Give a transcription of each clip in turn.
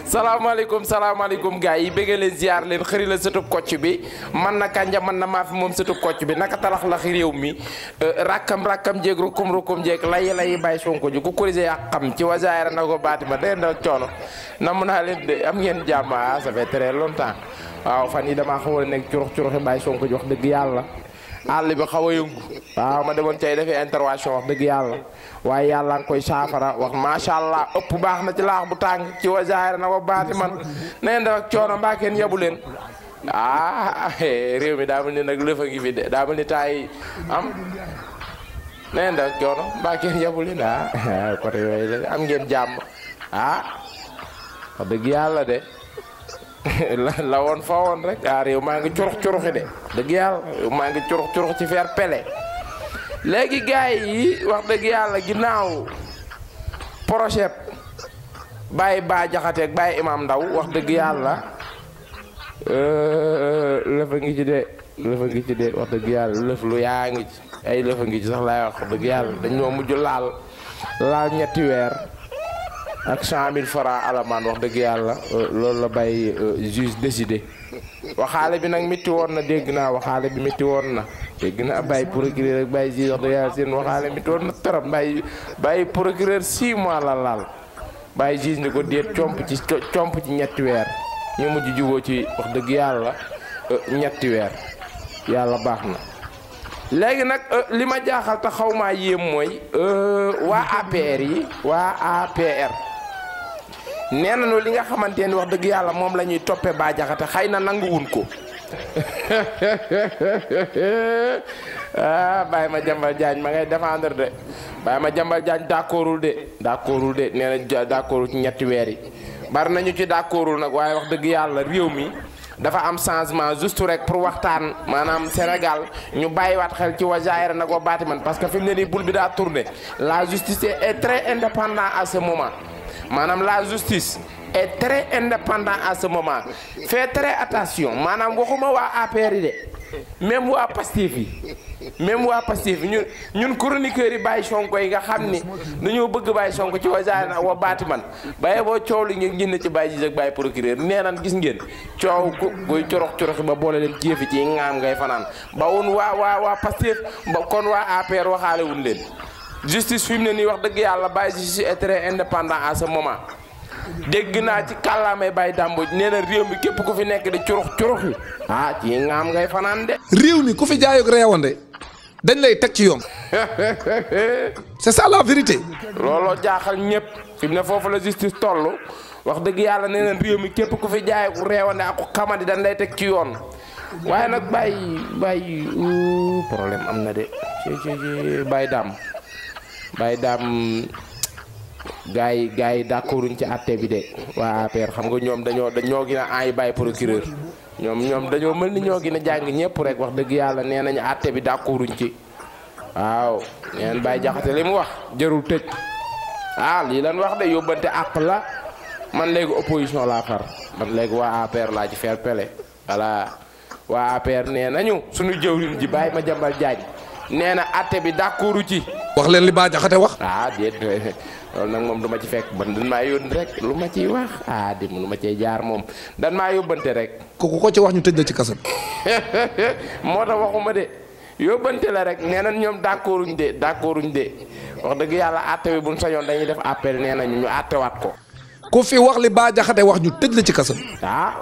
salaamaaleykum gars yi bëgg leen ziar leen xëri la sëtub kocc bi man na kanja man na maa fi moom sëtub kocc bi naka talax la réew mi rakkam jéeg rukum jéeg lay bàyyi sonko ji ku kurise yaa xam ci wasaayara na ko baati ma day da coono namm naa leen de am ngeen jàmm ça fait très longtemps waaw fan yi damaa xaw a nekk curuxi bàyyi sonko ji wax dëgg yàlla àll bi xaw a yëngu waaw ma demoon cay defee intervention wax dëgg yàlla waaye yàlla nga koy saafara wax macha allah ëpp baax na ci laax bu tàng ci wasaare na ko baati man neen da ak coono mbaa kenn yebu leen réew mi daa mel ni nag lëfa ngi fi de daa mel ni taay am neen da ak coono mbaa kenn yebu leen côté yooyu la am ngeen jàmm wax dëgg yàlla de la woon fa woon rek réew maa ngi curuxi de dëgg yàlla maa ngi curux ci feer pele léegi gars yi wax dëgg yàlla ginnaaw projet bàyyi Bah Diakhaté ak bàyyi Imam Ndaw wax dëgg yàlla lëfa ngi ci de wax dëgg yàlla lëf lu yaa ngi ci ay lëfa ngi ci sax laay wax dëgg yàlla dañoo mujj laal ñetti weer ak 100 000 francs alamaan wax dëgg yàlla loolu la bàyyi juge décidé waxaale bi nag métti woon na dégg naa waxaale bi métti woon na dégg naa bàyyi procureur ak bàyyi juge wax dëgg yàlla seen waxaale métti woon na trop bàyyi procureur 6 mois la laal bàyyi juge ni ko déet comp ci ñetti weer ñu mujj juboo ci wax dëgg yàlla ñetti weer yàlla baax na léegi nag li ma jaaxal te xaw maa yéem mooy waa APR yi waa APR nee nañu li nga xamante ni wax dëgg yàlla moom la ñuy toppee Bah Diakhaté xëy na nanguwun ko Baye Madiambal Diagne ma ngay défendre de Baye Madiambal Diagne d'accordul de nee na d'accordul ci ñetti weer yi bari nañu ci d'accordul nag waaye wax dëgg yàlla réew mi dafa am changement juste rek pour waxtaan maanaam Sénégal ñu bàyyiwaat xel ci wasaayara na ko baati man parce que fi mu ne nii bul bi daa tourné la justice est très indépendante à ce moment maanaam la justice est très indépendante à ce moment faites très attention maanaam waxuma waa APR yi de même waa Pastef yi ñun chroniqueurs yi bàyyi Sonko yi nga xam ni dañoo bëgg bàyyi Sonko ci wasaare na wa baati man bàyyi boo coow li ngeen génn ci bàyyi ji ak bàyyi procureur nee nan gis ngeen coow kuy coroxi ba boole leen ci yëfi ci ngaam ngay fanaan ba woon waa Pastef ba kon waa APR waxaale wuñ leen justice fi mu ne nii wax dëgg yàlla bàyyi justice est très indépendant à ce moment dégg naa ci kàllaamay Baye Damboj nee na réew mi képp ku fi nekk di curux yi ci ngaam ngay fanaan de. réew mi ku fi jaayog reewande dañ lay teg ci yoon. c'est ça la vérité. looloo jaaxal ñëpp fi mu ne foofu la justice toll wax dëgg yàlla nee na réew mi képp ku fi jaayog reewande ak xamadi dañ lay teg ci yoon waaye nag bàyyi problème am na de Baye Dam gars yi d'accorduñ ci àtte bi de waa APR xam nga ñoom dañoo gën a ay bàyyi procureur ñoom dañoo mel ni ñoo gën a jàng ñëpp rek wax dëgg yàlla nee nañu àtte bi d'accorduñ ci waaw neen Bah Diakhaté li mu wax jërul tëj lii lan wax de yóbbante àq la man léegi opposition laa far man léegi waa APR laa ci fair play voilà waa APR nee nañu suñu jëwriñ ji Baye Madiambal Diagne nee na àtte bi d'accordu ci wax leen li Bah Diakhaté wax. déet loolu nag moom du ma ci fekk man dan maa yónni rek lu ma ciy wax di mënu ma cee jaar moom dan maa yóbbante rek. ku ko ci wax ñu tëj la ci kaso bi. moo tax waxuma de yóbbante la rek nee nañ ñoom d'accorduñ de wax dëgg yàlla àtte bi buñ sañoon dañuy def appel nee nañu ñu àttewaat ko. ku fi wax li Bah Diakhaté wax ñu tëj la ci kaso bi.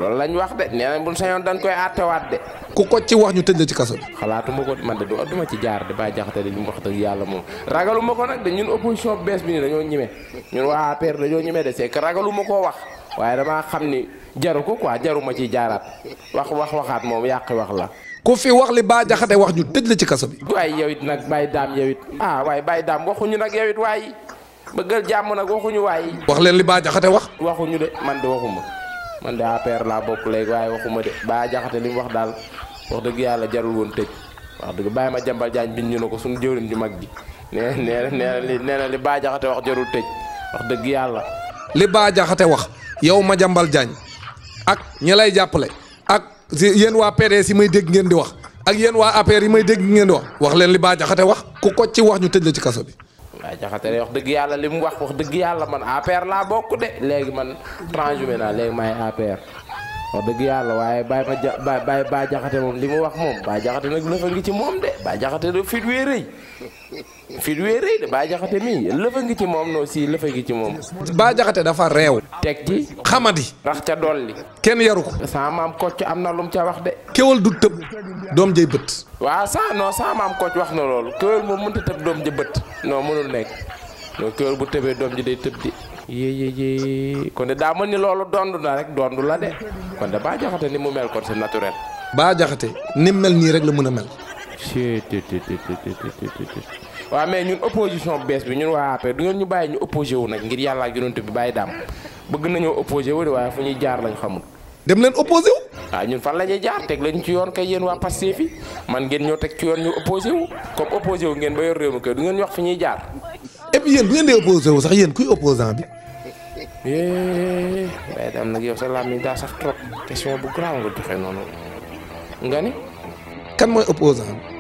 loolu lañ wax de nee nañ buñ sañoon dañ koy àttewaat de. ku ko ci wax ñu tëj la ci kaso bi. xalaatuma ko man de duma ci jaar de Bah Diakhaté de li mu wax dëgg yàlla moom ragaluma ko nag de ñun opposition bees bi ni dañoo ñime ñun waa APR dañoo ñime de c'est que ragaluma koo wax waaye damaa xam ni jaru ko quoi jaruma ci jaaraat waxaat moom yàqi wax la. ku fi wax li Bah Diakhaté wax ñu tëj la ci kaso bi. waaye yow it nag Baye Dame yow it waaye Baye Dame waxuñu nag yow it waaye bëggal jàmm nag waxuñu waaye. wax leen li Bah Diakhaté wax. waxuñu de man de waxuma man de APR laa bokk léegi waaye waxuma de Bah Diakhaté li mu wax daal wax dëgg yàlla jarul woon tëj wax dëgg Baye Madiambal Diagne bind ñu ne ko suñu jëwriñ ju mag ji nee na li Bah Diakhaté wax jarul tëj wax dëgg yàlla. li Bah Diakhaté wax yow Madiambal Diagne ak ñi lay jàppale ak yéen waa PDS yi may dégg ngeen di wax ak yéen waa APR yi may dégg ngeen di wax leen li Bah Diakhaté wax ku ko ci wax ñu tëj la ci kaso bi. Bah Diakhaté wax dëgg yàlla li mu wax dëgg yàlla man APR laa bokk de léegi man transhumé naa léegi may APR wax dëgg yàlla waaye Bah Diakhaté moom li mu wax moom Bah Diakhaté nag lëfa ngi ci moom de Bah Diakhaté de fit wee rëy de Bah Diakhaté mii lëfa ngi ci moom noo si lëfa ngi ci moom. Bah Diakhaté dafa réew. teg ci xamadi. rax ca dolli. kenn yaru ko. sama maam Kocc am na lum ca wax de. kéwal du tëb doom jëy bët. waaw sama maam Kocc wax na loolu kéwal moom mënut a tëb doom ji bët non mënul nekk non kéwal bu tëbee doom ji day tëb di. yéyéyé kon de daa mën ni loolu dondu na rek dondu la de kon de Bah Diakhaté ni mu mel kon c'est naturel. Bah Diakhaté ni mu mel nii rek la mën a mel. waaw mais ñun opposition bees bi ñun waa APR du ngeen ñu bàyyi ñu opposé wu nag ngir yàlla ak yonent bi bàyyi daam bëgg nañoo opposé wu de waaye fu ñuy jaar lañ xamul. dem leen opposé wu. waaw ñun fan la ñuy jaar teg lañ ci yoon kay yéen waa Pastef fi man ngeen ñoo teg ci yoon ñu opposé wu comme opposé wu ngeen ba yor réew mi kay du ngeen ñu wax fi ñuy jaar. et puis yéen bu ngeen dee opposé wu sax yéen kuy opposant bi. bàyyi daam nag yow sa làmmiñ daa sax trop question bu grave nga joxe noonu nga ni. kan mooy opposant bi.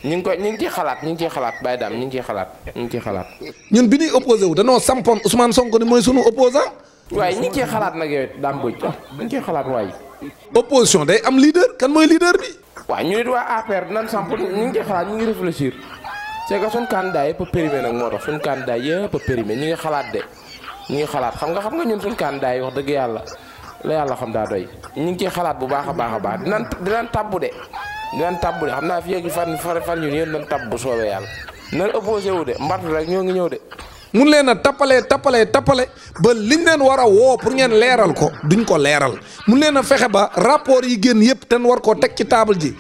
ñu ngi ciy xalaat Baye Dame ñu ngi ciy xalaat. ñun bi ñuy opposé wu danoo sampoon Ousmane Sonko ni mooy sunu opposant. waaye ñu ngi ciy xalaat nag yow it Dame Mbodj ñu ngi ciy xalaat waaye. opposition day am leader kan mooy leader bi. waaw ñu nit waa APR dinañ samp ñu ngi ciy xalaat ñu ngi réfléchir c'est que suñu candidat yëpp a périmé nag moo tax suñu candidat yëpp a périmé ñu ngi xalaat de ñu ngi xalaat xam nga ñun suñu candidat yi wax dëgg yàlla la yàlla xam daa doy ñu ngi ciy xalaat bu baax a baax dinañ tabbu de xam naa fi yéegi fan ñun yéen nañ tabb bu soobee yàlla nañ opposé wu de mbart rek ñoo ngi ñëw de. mun leen a tappale ba liñ leen war a woo pour ngeen leeral ko duñ ko leeral mun leen a fexe ba rapport yi génn yëpp te war koo teg ci table ji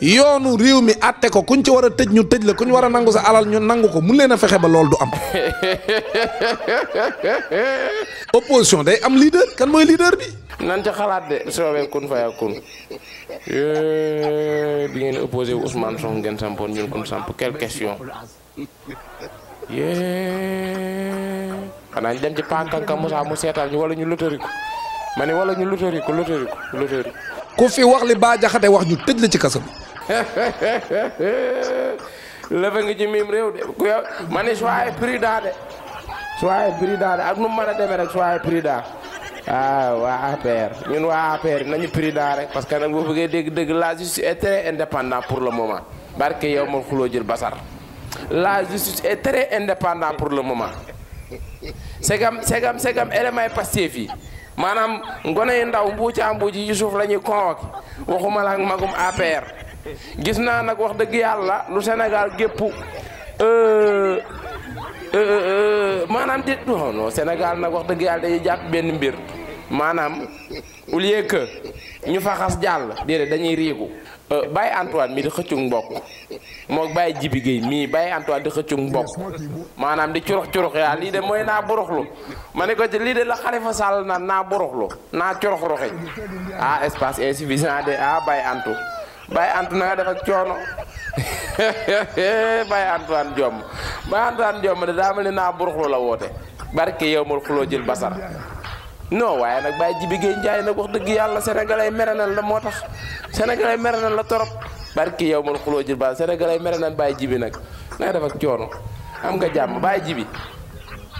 yoonu réew mi àtte ko kuñ ci war a tëj ñu tëj la kuñ war a nangu sa alal ñu nangu ko mun leen a fexe ba loolu du am. opposition day am leader kan mooy leader bi. nan ca xalaat de soobee kun faya kun bi ngeen opposé wu Ousmane Sonko ngeen sampoon ñun kun samp quelle question xanaa ñu dem ci Pankanka Moussa mu seetal ñu wala ñu lotori ko ma ne wala ñu lotori ko ku fi wax li Bah Diakhaté wax ñu tëj la ci kaso bi. lëfa ngi ci miim réew de ku yow ma ne soyez prudent de ak nu mu mën a demee rek soyez prudent waa APR ñun waa APR nañu prudent rek parce que nag boo bëggee dégg la justice est très indépendante pour le moment barke yow ma xuloo jël basar la justice est très indépendante pour le moment segam élément yi Pastef yi maanaam ngone yu ndaw mbuuci ci suuf la ñuy convoqué waxuma la ak magum APR gis naa nag wax dëgg yàlla lu Sénégal gépp maanaam di non Sénégal nag wax dëgg yàlla dañuy jàpp benn mbir maanaam au lieu que ñu fa xas jàll déedéet dañuy riigu Baye Antoine mi di xëccug mbokk moo Baye Jibi Gueye mii Baye Antoine di xëccug mbokk maanaam di curux yaa lii de mooy naa boroxlu ma ne ko ci lii de la Khalifa Sall naan naa boroxlu naa curux roxeñ espace insuffisant de Baye Antu na nga def ak coono Baye Antoine Diome de daa mel ni naa boroxlu la woote barke yow mal xuloo jël basar non waaye nag Baye Jibi Gueye Ndiaye nag wax dëgg yàlla sénégalais mere nañ la moo tax sénégalais mere nañ la torop barki yow man xuloo jël ba sénégalais mere nañ Baye Jibi nag nga def ak coono am nga jàmm Baye Jibi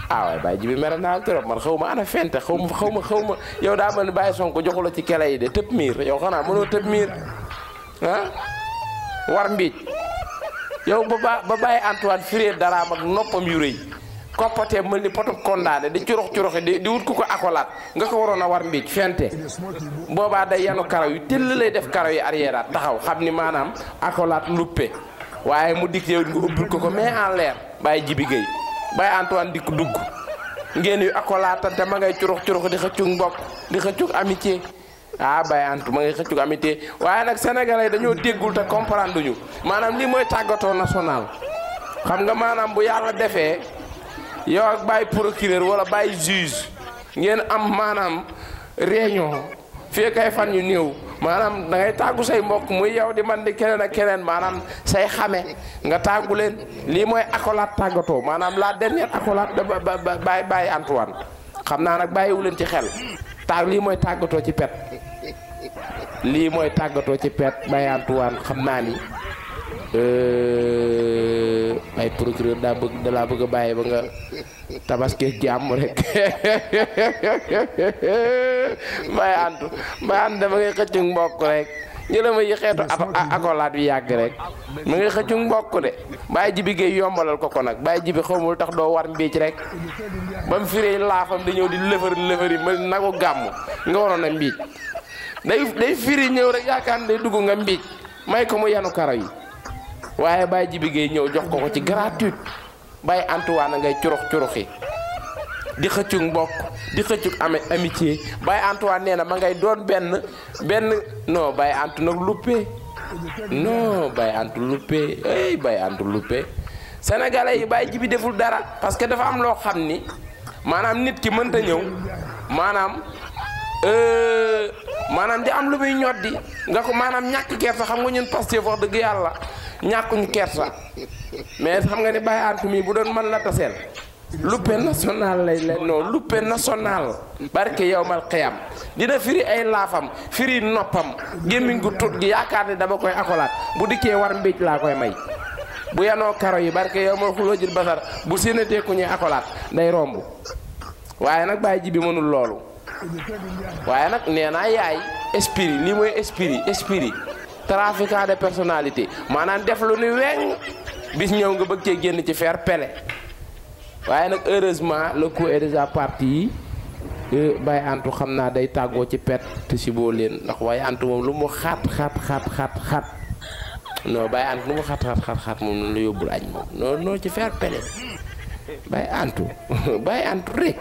waaye Baye Jibi mere naa torop man xaw ma ana fente xaw ma yow daa mel ni Baye Sonko joxu la ci kele yi de tëb miir yow xanaa mënoo tëb miir war mbiij yow ba Baye Antoine firee daraam ak noppam yu rëy koppatee mel ni poto kondaane di curoxi di wut ku ko akolaat nga ko waroon a war mbiij fente boobaa day yanu karaw yu tëll lay def karaw yi arrière taxaw xam ni maanaam akolaat luppe waaye mu dikk yow nga ubbil ko mais en l'air Baye Jibi Gueye Baye Antoine dikk dugg ngeen yu akolaatante ma ngay curux di xëccug mbokk di xëccug amitié Baye Antou ma ngay xëccug amitié waaye nag sénégalais dañoo déggul te comprendre duñu maanaam lii mooy tàggatoo national xam nga maanaam bu yàlla defee yow ak Baye procureur wala Baye juge ngeen am maanaam réunion fii kay fan yu néew maanaam da ngay tàggu say mbokk muy yow di man di keneen ak keneen maanaam say xame nga tàggu leen lii mooy accolade tàggatoo maanaam la dernière accolade de Baye Antoine xam naa nag bàyyiwu leen ci xel lii mooy tàggatoo ci pet Baye Antoine xam naa ni ay procureur da laa bëgg a bàyyi ba nga tabaski jàmm rek Mbaye Antou dama ngay xëccu mbokk rek jëla ma yi xeetu akolaat yu yàgg rek ma ngay xëccu mbokk de Baye Jibi Gueye yombalal ko nag Baye Jibi xawmul tax doo war mbiic rek ba mu firee laafam da ñëw di lëfër ma nagu gàmm nga waroon a mbiic day firi ñëw rek yaakaar ne day dugg nga mbiic may ko mu yanu karaw yi waaye Baye Jibi Gueye ñëw jox ko ci gratuite Baye Antoine ngay curuxi di xëccug mbokk di xëccug amitié Baye Antoine nee na ma ngay doon benn non Baye Antou nag luppee non Baye Antou luppee Baye Antou luppee sénégalais yi Baye Jibi deful dara parce que dafa am loo xam ni maanaam nit ki mënta ñëw maanaam di am lu muy ñoddi nga ko maanaam ñàkk kersa xam nga ñun Pastef wax dëgg yàlla ñàkkuñu kersa mais xam nga ni Baye Antou mi bu doon mën la taseel luppe national lay leen non luppe national barke yowmal xiyam dina firi ay laafam firi noppam gémmiñ gu tut gi yaakaar ne dama koy akolaat bu dikkee war mbéj laa koy may bu yanoo karo yi barke yowmal xulóojil basar bu séenatee ku ñuy akolaat day romb waaye nag Baye Jibi mënul loolu waaye nag nee naa yaay esprit lii mooy esprit trafiquant de personnalité maanaam def lu ni weñ bis ñëw nga bëgg cee génn ci faire pele waaye nag heureusement le coup est déjà parti Baye Antou xam naa day tàggoo ci pet te si boo leen ndax Baye Antou moom lu mu xat non Baye Antou lu mu xat moom noonu la yóbbul añ moom non ci faire pele Baye Antou Baye Antou rek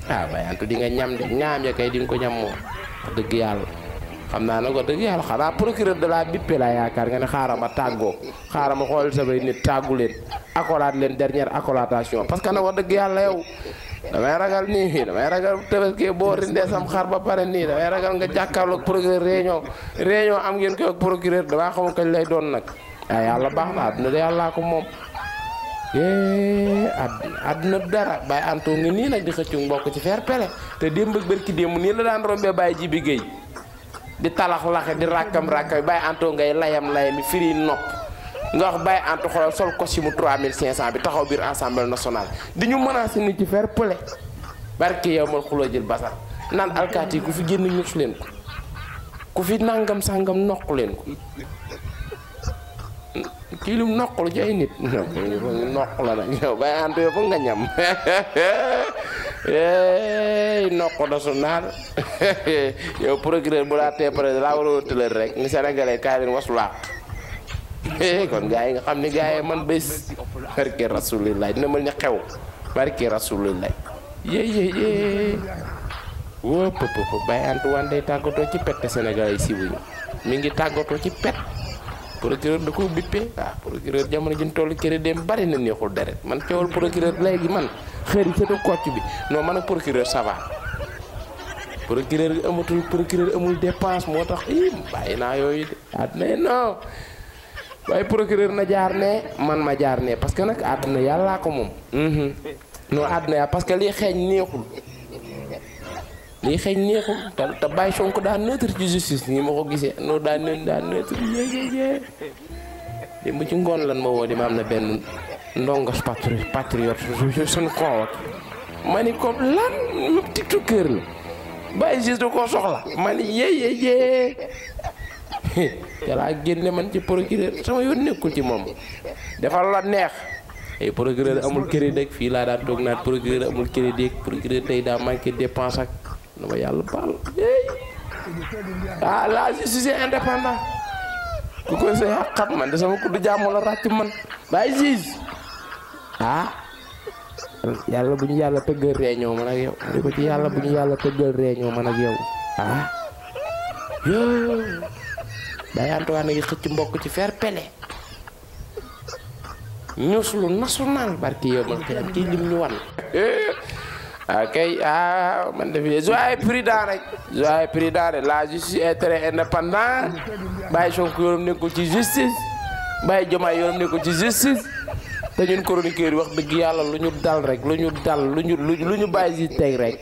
Baye Antou di nga ñam de ñaam ya kay di nga ko ñam moom wax dëgg yàlla xam naa nag wax dëgg yàlla xanaa procureur de la bippe la yaakaar nga ne xaaral ma tàggoo xaaral ma xool samay nit tàggu leen accolade leen dernière accoladation parce que nag wax dëgg yàlla yow damay ragal tabaski boo rindee sam xar ba pare nii damay ragal nga jàkkaarloog procureur réunion am ngeen koy ak procureur damaa xamul kañ lay doon nag waaye yàlla baax na àdduna de yàllaa ko moom àdduna dara Baye Antou ngi nii nag di xëccu mbokk ci faire pele te démb ak bërki démb nii la daan rombee Baye Jibi Gueye di talax laxe di rakkam Baye Antou ngay layami firi nopp nga wax Baye Antou xoolal sol costume 3500 bi taxaw biir assemblée nationale di ñu menacer ni ci faire pele barke yow mal xuloo jël basar naan alkaati yi ku fi génn ñus leen ko ku fi nangam sangam noq leen ko kii lum noqlu ci ay nit noq la nag yow Baye Antou yow foog nga ñam noq national yow procureur bu laa tee président laa war a tëlër rek ni sénégalais kaay leen wasulaa kon gars yi nga xam ni gars yi man bés barke rasulillah dina mel ni xew barke rasulillah yé wóo pëpp Baye Antou wan day tàggatoo ci pet te sénégalais yi siwuñu mi ngi tàggatoo ci pet procureur da ko bippé procureur jamono ji ñu toll kër dem bari na neexul deret man coowal procureur léegi man xëri sa kocc bi non man ak procureur ça va procureur amul dépense moo tax bàyyi naa yooyu de àdduna non waaye procureur na jaar ne man ma jaar ne parce que nag àdduna yàllaa ko moom non àdduna yaa parce que lii xeeñ neexul te Baye Sonko daa neutre ci justice ni ma ko gisee non daa neutre yéegéegée démb ci ngoon lan ma woo di ma am na benn ndongos patriote suñu convoqué ma ni ko lan lu tiktokeur la Baye gis da koo soxla ma ni yéegéegée yàllaa génne man ci procureur sama yoon nekkul ci moom defal la neex ay procureur amul crédit ak fii laa daan toog naat procureur amul crédit ak procureur tey daa manqué dépense ak dama yàlla baal la justice est indépendant ku koy say xam man de sama kuddu jàmm la ràcc man Baye Ziz yàlla bu ñu yàlla tëggal réunion man ak yow di ko ci yàlla bu ñu yàlla tëggal réunion man ak yow yoo Baye Antoine ngi xëcc mbokk ci faire pele ñus lu national barki yow man xëy kii lim ñu wan man de soyez prudent rek la justice est très indépendante Baye Sonko yoonam nekkul ci justice Baye Diomaye yoonam nekkul ci justice te ñun chroniqueur yi wax dëgg yàlla lu ñu dal rek lu ñu bàyyi si teg rek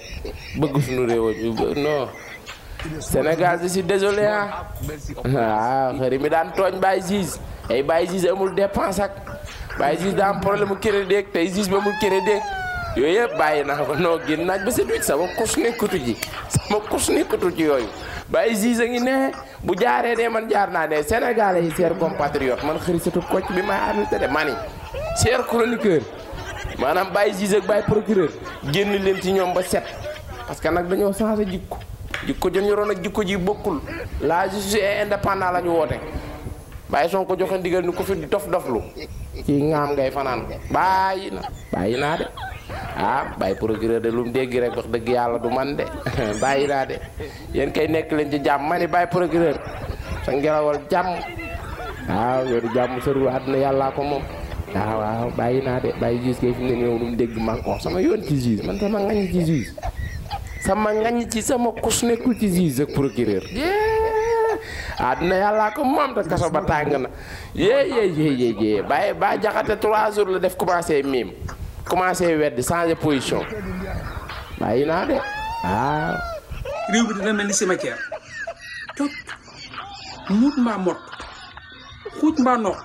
bëgg suñu réew non Sénégal je suis désolé xëri mi daan tooñ Baye Ziz ay Baye Ziz amul dépense ak Baye Ziz daa am problème mu crédit ak tey Ziz ba amul crédit yooyu yëpp bàyyi naa ko noo génn naaj ba set wicc sama kus nekkatu ci yooyu Baye Ziz a ngi ne bu jaaree de man jaar naa ne Sénégalais yi cher compatriote man xërisatu kocc bi may arrêté de mani cher chroniqueur maanaam Baye Ziz ak Baye procureur génn leen ci ñoom ba set parce que nag dañoo changé jikko jën yoroon ak jikko ji bokkul la justice est indépendant la ñu woote Baye Sonko joxe ndigal ni ko fi dof-doflu ci ngaam ngay fanaan bàyyi naa de Baye procureur de lu mu dégg rek wax dëgg yàlla du man de bàyyi naa de yéen kay nekk leen ci jàmm ma ni Baye procureur sa ngelawal jàmm waaw yoru jàmm sëru àdduna yàllaa ko moom waaw bàyyi naa de Baye Ziz kay fi mu ne ñëw lu mu dégg man ko sama yoon ci Ziz man sama ngañ ci Ziz sama ngañ ci sama kus nekkul ci Ziz ak procureur àdduna yàllaa ko moom te kaso ba tàng na yee Baye ba jaxate 3 jours la def commencé miim commencé weddi changer position bàyyi naa de waaw. réew bi dina mel ni cimetière topp muut mbaa mot xuuj mbaa noq.